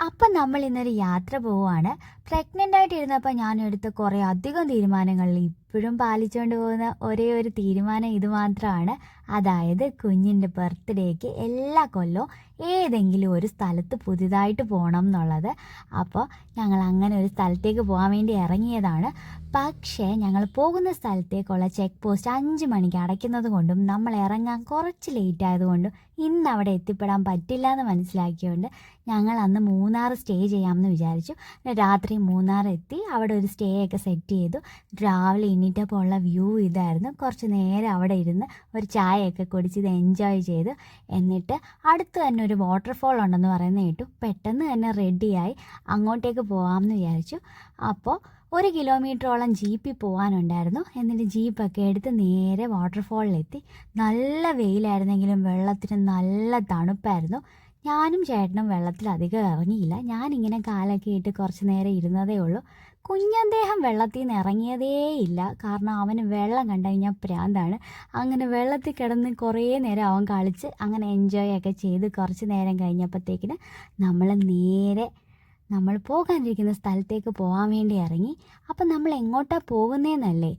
അപ്പം നമ്മൾ ഇന്നൊരു യാത്ര പോവുകയാണ്. പ്രഗ്നൻ്റ് ആയിട്ടിരുന്നപ്പോൾ ഞാൻ എടുത്ത കുറേ അധികം തീരുമാനങ്ങളിൽ ഇപ്പോഴും പാലിച്ചുകൊണ്ട് പോകുന്ന ഒരേ ഒരു തീരുമാനം ഇത് മാത്രമാണ്. അതായത് കുഞ്ഞിൻ്റെ ബർത്ത്ഡേക്ക് എല്ലാ കൊല്ലവും ഏതെങ്കിലും ഒരു സ്ഥലത്ത് പുതിയതായിട്ട് പോകണം എന്നുള്ളത്. അപ്പോൾ ഞങ്ങൾ അങ്ങനെ ഒരു സ്ഥലത്തേക്ക് പോകാൻ വേണ്ടി ഇറങ്ങിയതാണ്. പക്ഷേ ഞങ്ങൾ പോകുന്ന സ്ഥലത്തേക്കുള്ള ചെക്ക് പോസ്റ്റ് 5 മണിക്ക് അടയ്ക്കുന്നത് കൊണ്ടും നമ്മൾ ഇറങ്ങാൻ കുറച്ച് ലേറ്റ് ആയതുകൊണ്ടും ഇന്ന് അവിടെ എത്തിപ്പെടാൻ പറ്റില്ല എന്ന് മനസ്സിലാക്കിയതുകൊണ്ട് ഞങ്ങൾ അന്ന് മൂന്നാർ സ്റ്റേ ചെയ്യാമെന്ന് വിചാരിച്ചു. രാത്രി മൂന്നാർ എത്തി അവിടെ ഒരു സ്റ്റേ ഒക്കെ സെറ്റ് ചെയ്തു. രാവിലെ എണീറ്റപ്പോൾ ഉള്ള വ്യൂ ഇതായിരുന്നു. കുറച്ച് നേരം അവിടെ ഇരുന്ന് ഒരു ചായയൊക്കെ കുടിച്ച് ഇത് എൻജോയ് ചെയ്തു. എന്നിട്ട് അടുത്ത് തന്നെ ഒരു വാട്ടർഫോൾ ഉണ്ടെന്ന് പറയുന്നത് കേട്ടു. പെട്ടെന്ന് തന്നെ റെഡിയായി അങ്ങോട്ടേക്ക് പോകാമെന്ന് വിചാരിച്ചു. അപ്പോൾ 1 കിലോമീറ്ററോളം ജീപ്പിൽ പോകാനുണ്ടായിരുന്നു. എന്നിട്ട് ജീപ്പൊക്കെ എടുത്ത് നേരെ വാട്ടർഫോളിലെത്തി. നല്ല വെയിലായിരുന്നെങ്കിലും വെള്ളത്തിന് നല്ല തണുപ്പായിരുന്നു. ഞാനും ചേട്ടനും വെള്ളത്തിൽ അധികം ഇറങ്ങിയില്ല. ഞാനിങ്ങനെ കാലൊക്കെ ഇട്ട് കുറച്ച് നേരം ഇരുന്നതേ ഉള്ളൂ. കുഞ്ഞദ്ദേഹം വെള്ളത്തിൽ നിന്ന് ഇറങ്ങിയതേയില്ല. കാരണം അവന് വെള്ളം കണ്ടു കഴിഞ്ഞാൽ പ്രാന്താണ്. അങ്ങനെ വെള്ളത്തിൽ കിടന്ന് കുറേ നേരം അവൻ കളിച്ച് അങ്ങനെ എൻജോയ് ഒക്കെ ചെയ്ത് കുറച്ച് നേരം കഴിഞ്ഞപ്പോഴത്തേക്കിന് നമ്മൾ പോകാനിരിക്കുന്ന സ്ഥലത്തേക്ക് പോകാൻ വേണ്ടി ഇറങ്ങി. അപ്പം നമ്മൾ എങ്ങോട്ടാണ് പോകുന്നതെന്നല്ലേ?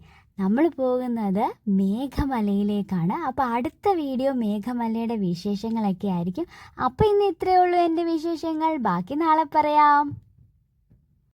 നമ്മൾ പോകുന്നത് മേഘമലയിലേക്കാണ്. അപ്പോൾ അടുത്ത വീഡിയോ മേഘമലയുടെ വിശേഷങ്ങളൊക്കെ ആയിരിക്കും. അപ്പോൾ ഇന്ന് ഇത്രയേ ഉള്ളൂ എൻ്റെ വിശേഷങ്ങൾ. ബാക്കി നാളെ പറയാം.